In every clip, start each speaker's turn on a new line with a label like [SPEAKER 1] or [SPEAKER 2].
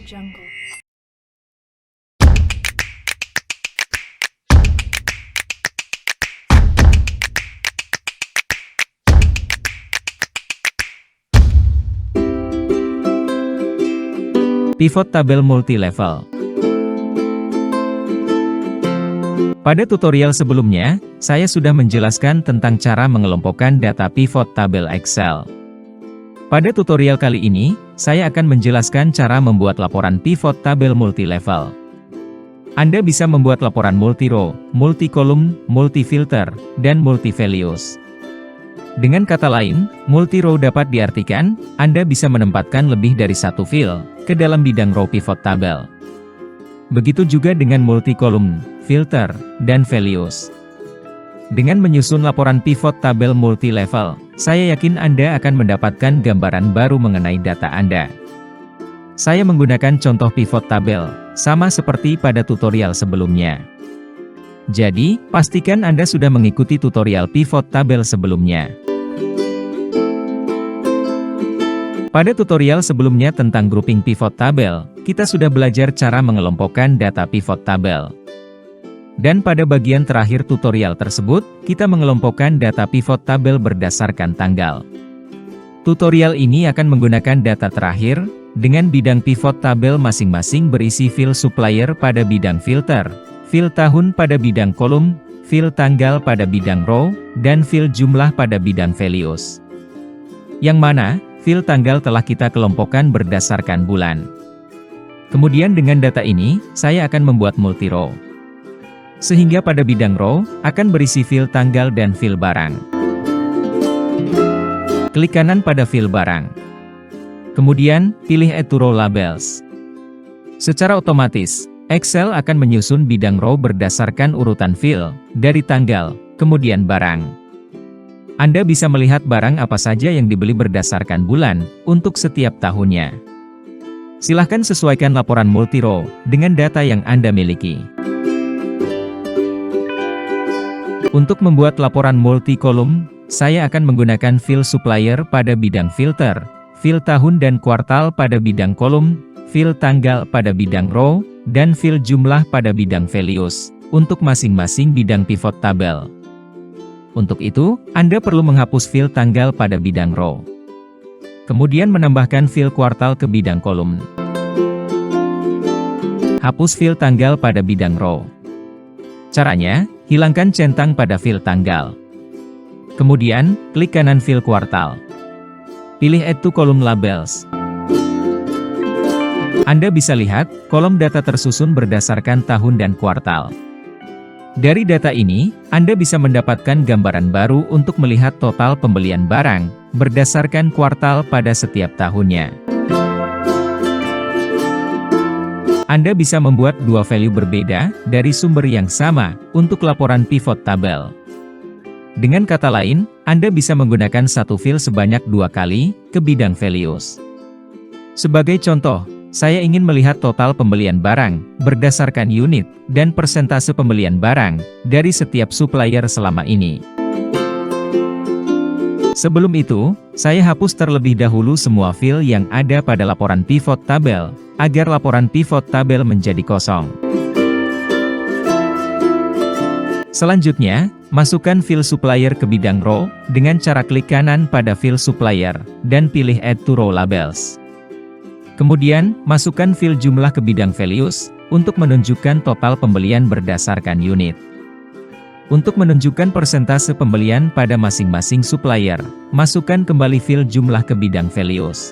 [SPEAKER 1] Jungle.
[SPEAKER 2] Pivot tabel multi-level. Pada tutorial sebelumnya, saya sudah menjelaskan tentang cara mengelompokkan data pivot tabel Excel. Pada tutorial kali ini, saya akan menjelaskan cara membuat laporan pivot tabel multi-level. Anda bisa membuat laporan multi-row, multi-kolom, multi-filter, dan multi-values. Dengan kata lain, multi-row dapat diartikan, Anda bisa menempatkan lebih dari satu field ke dalam bidang row pivot tabel. Begitu juga dengan multi-kolom, filter, dan values. Dengan menyusun laporan pivot tabel multi-level, saya yakin Anda akan mendapatkan gambaran baru mengenai data Anda. Saya menggunakan contoh pivot tabel, sama seperti pada tutorial sebelumnya. Jadi, pastikan Anda sudah mengikuti tutorial pivot tabel sebelumnya. Pada tutorial sebelumnya tentang grouping pivot tabel, kita sudah belajar cara mengelompokkan data pivot tabel. Dan pada bagian terakhir tutorial tersebut, kita mengelompokkan data pivot tabel berdasarkan tanggal. Tutorial ini akan menggunakan data terakhir, dengan bidang pivot tabel masing-masing berisi field supplier pada bidang filter, field tahun pada bidang kolom, field tanggal pada bidang row, dan field jumlah pada bidang values. Yang mana, field tanggal telah kita kelompokkan berdasarkan bulan. Kemudian dengan data ini, saya akan membuat multi-row. Sehingga pada bidang row, akan berisi field tanggal dan field barang. Klik kanan pada field barang. Kemudian, pilih Add to Row Labels. Secara otomatis, Excel akan menyusun bidang row berdasarkan urutan field, dari tanggal, kemudian barang. Anda bisa melihat barang apa saja yang dibeli berdasarkan bulan, untuk setiap tahunnya. Silahkan sesuaikan laporan multi-row, dengan data yang Anda miliki. Untuk membuat laporan multi-kolom, saya akan menggunakan field supplier pada bidang filter, field tahun dan kuartal pada bidang kolom, field tanggal pada bidang row, dan field jumlah pada bidang values, untuk masing-masing bidang pivot tabel. Untuk itu, Anda perlu menghapus field tanggal pada bidang row. Kemudian menambahkan field kuartal ke bidang kolom. Hapus field tanggal pada bidang row. Caranya, hilangkan centang pada field tanggal. Kemudian, klik kanan field kuartal. Pilih Add to Column Labels. Anda bisa lihat, kolom data tersusun berdasarkan tahun dan kuartal. Dari data ini, Anda bisa mendapatkan gambaran baru untuk melihat total pembelian barang, berdasarkan kuartal pada setiap tahunnya. Anda bisa membuat dua value berbeda, dari sumber yang sama, untuk laporan pivot tabel. Dengan kata lain, Anda bisa menggunakan satu field sebanyak 2 kali, ke bidang values. Sebagai contoh, saya ingin melihat total pembelian barang, berdasarkan unit, dan persentase pembelian barang, dari setiap supplier selama ini. Sebelum itu, saya hapus terlebih dahulu semua field yang ada pada laporan pivot tabel, agar laporan pivot tabel menjadi kosong. Selanjutnya, masukkan field supplier ke bidang row, dengan cara klik kanan pada field supplier, dan pilih Add to Row Labels. Kemudian, masukkan field jumlah ke bidang values, untuk menunjukkan total pembelian berdasarkan unit. Untuk menunjukkan persentase pembelian pada masing-masing supplier, masukkan kembali field jumlah ke bidang values.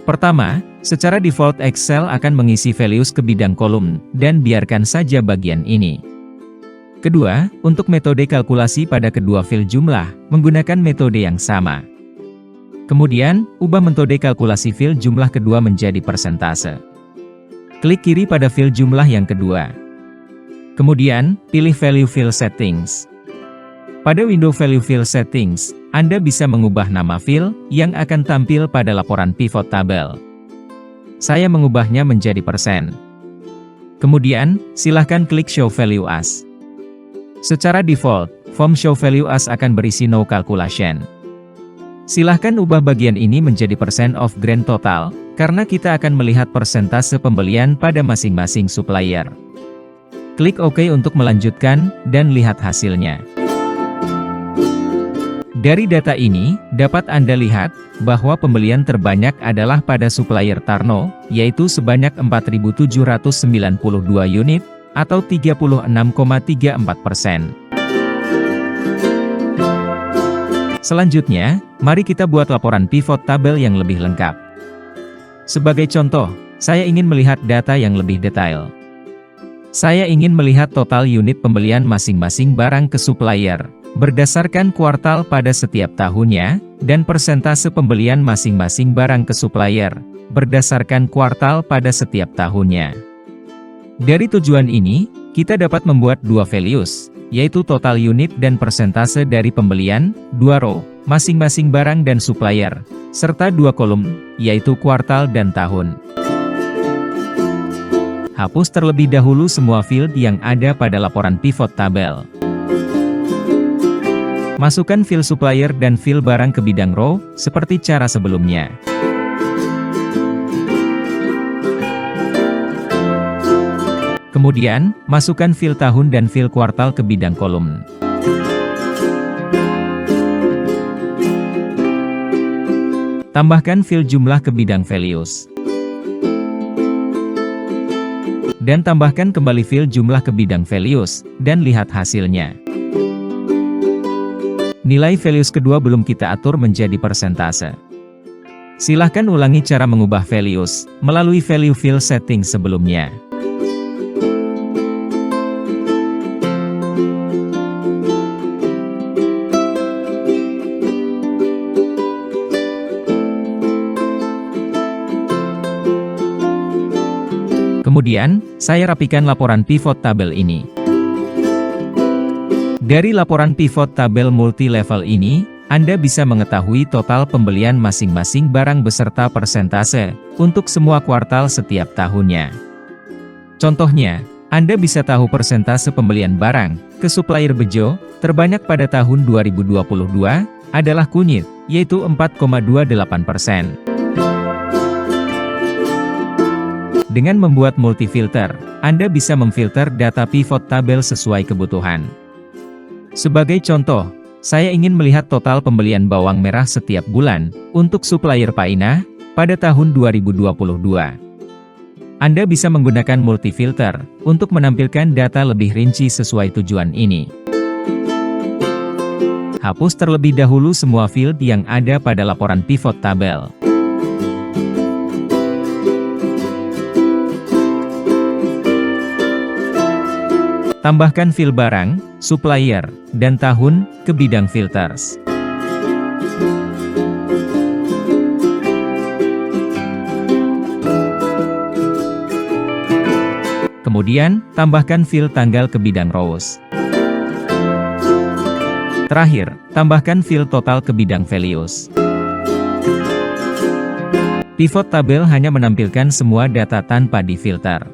[SPEAKER 2] Pertama, secara default Excel akan mengisi values ke bidang kolom, dan biarkan saja bagian ini. Kedua, untuk metode kalkulasi pada kedua field jumlah, menggunakan metode yang sama. Kemudian, ubah metode kalkulasi field jumlah kedua menjadi persentase. Klik kiri pada field jumlah yang kedua. Kemudian, pilih Value Field Settings. Pada window Value Field Settings, Anda bisa mengubah nama field yang akan tampil pada laporan pivot tabel. Saya mengubahnya menjadi persen. Kemudian, silahkan klik Show Value As. Secara default, form Show Value As akan berisi No Calculation. Silahkan ubah bagian ini menjadi persen of grand total, karena kita akan melihat persentase pembelian pada masing-masing supplier. Klik OK untuk melanjutkan, dan lihat hasilnya. Dari data ini, dapat Anda lihat, bahwa pembelian terbanyak adalah pada supplier Tarno, yaitu sebanyak 4.792 unit, atau 36,34%. Selanjutnya, mari kita buat laporan pivot tabel yang lebih lengkap. Sebagai contoh, saya ingin melihat data yang lebih detail. Saya ingin melihat total unit pembelian masing-masing barang ke supplier, berdasarkan kuartal pada setiap tahunnya, dan persentase pembelian masing-masing barang ke supplier, berdasarkan kuartal pada setiap tahunnya. Dari tujuan ini, kita dapat membuat dua values, yaitu total unit dan persentase dari pembelian, dua row, masing-masing barang dan supplier, serta dua kolom, yaitu kuartal dan tahun. Hapus terlebih dahulu semua field yang ada pada laporan pivot tabel. Masukkan field supplier dan field barang ke bidang row, seperti cara sebelumnya. Kemudian, masukkan field tahun dan field kuartal ke bidang kolom. Tambahkan field jumlah ke bidang values. Dan tambahkan kembali field jumlah ke bidang values, dan lihat hasilnya. Nilai values kedua belum kita atur menjadi persentase. Silahkan ulangi cara mengubah values, melalui value field setting sebelumnya. Kemudian, saya rapikan laporan pivot tabel ini. Dari laporan pivot tabel multi-level ini, Anda bisa mengetahui total pembelian masing-masing barang beserta persentase, untuk semua kuartal setiap tahunnya. Contohnya, Anda bisa tahu persentase pembelian barang, ke supplier Bejo, terbanyak pada tahun 2022, adalah kunyit, yaitu 4,28%. Dengan membuat multi-filter, Anda bisa memfilter data pivot tabel sesuai kebutuhan. Sebagai contoh, saya ingin melihat total pembelian bawang merah setiap bulan, untuk supplier Painah, pada tahun 2022. Anda bisa menggunakan multi-filter, untuk menampilkan data lebih rinci sesuai tujuan ini. Hapus terlebih dahulu semua field yang ada pada laporan pivot tabel. Tambahkan field barang, supplier, dan tahun, ke bidang filters. Kemudian, tambahkan field tanggal ke bidang rows. Terakhir, tambahkan field total ke bidang values. Pivot tabel hanya menampilkan semua data tanpa difilter.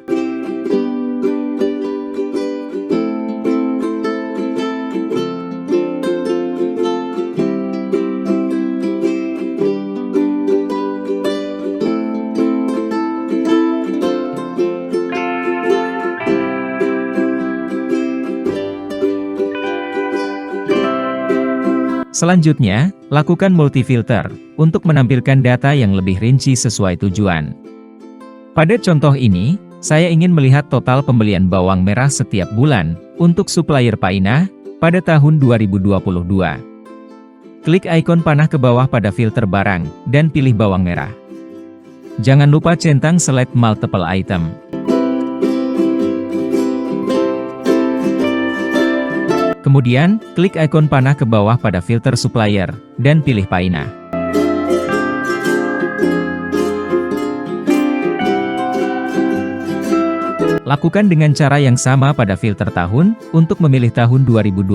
[SPEAKER 2] Selanjutnya, lakukan multi-filter, untuk menampilkan data yang lebih rinci sesuai tujuan. Pada contoh ini, saya ingin melihat total pembelian bawang merah setiap bulan, untuk supplier Painah, pada tahun 2022. Klik ikon panah ke bawah pada filter barang, dan pilih bawang merah. Jangan lupa centang select multiple item. Kemudian, klik ikon panah ke bawah pada filter supplier, dan pilih Painah. Lakukan dengan cara yang sama pada filter tahun, untuk memilih tahun 2022.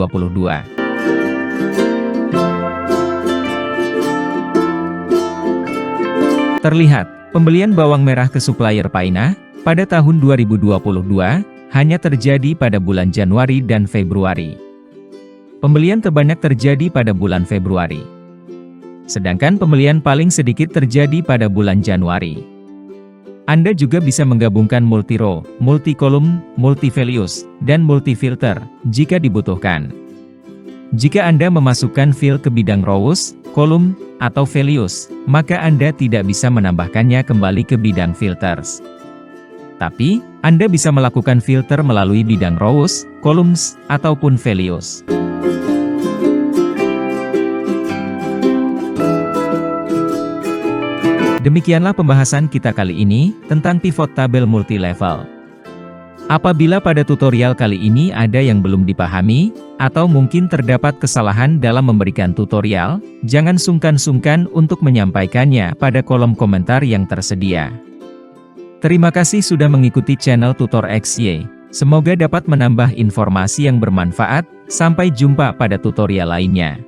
[SPEAKER 2] Terlihat, pembelian bawang merah ke supplier Painah, pada tahun 2022, hanya terjadi pada bulan Januari dan Februari. Pembelian terbanyak terjadi pada bulan Februari. sedangkan pembelian paling sedikit terjadi pada bulan Januari. Anda juga bisa menggabungkan multi-row, multi-kolum, multi-values, dan multi-filter, jika dibutuhkan. Jika Anda memasukkan fill ke bidang rows, kolom, atau values, maka Anda tidak bisa menambahkannya kembali ke bidang filters. Tapi, Anda bisa melakukan filter melalui bidang rows, columns, ataupun values. Demikianlah pembahasan kita kali ini, tentang pivot tabel multi-level. Apabila pada tutorial kali ini ada yang belum dipahami, atau mungkin terdapat kesalahan dalam memberikan tutorial, jangan sungkan-sungkan untuk menyampaikannya pada kolom komentar yang tersedia. Terima kasih sudah mengikuti channel Tutor XY. Semoga dapat menambah informasi yang bermanfaat. Sampai jumpa pada tutorial lainnya.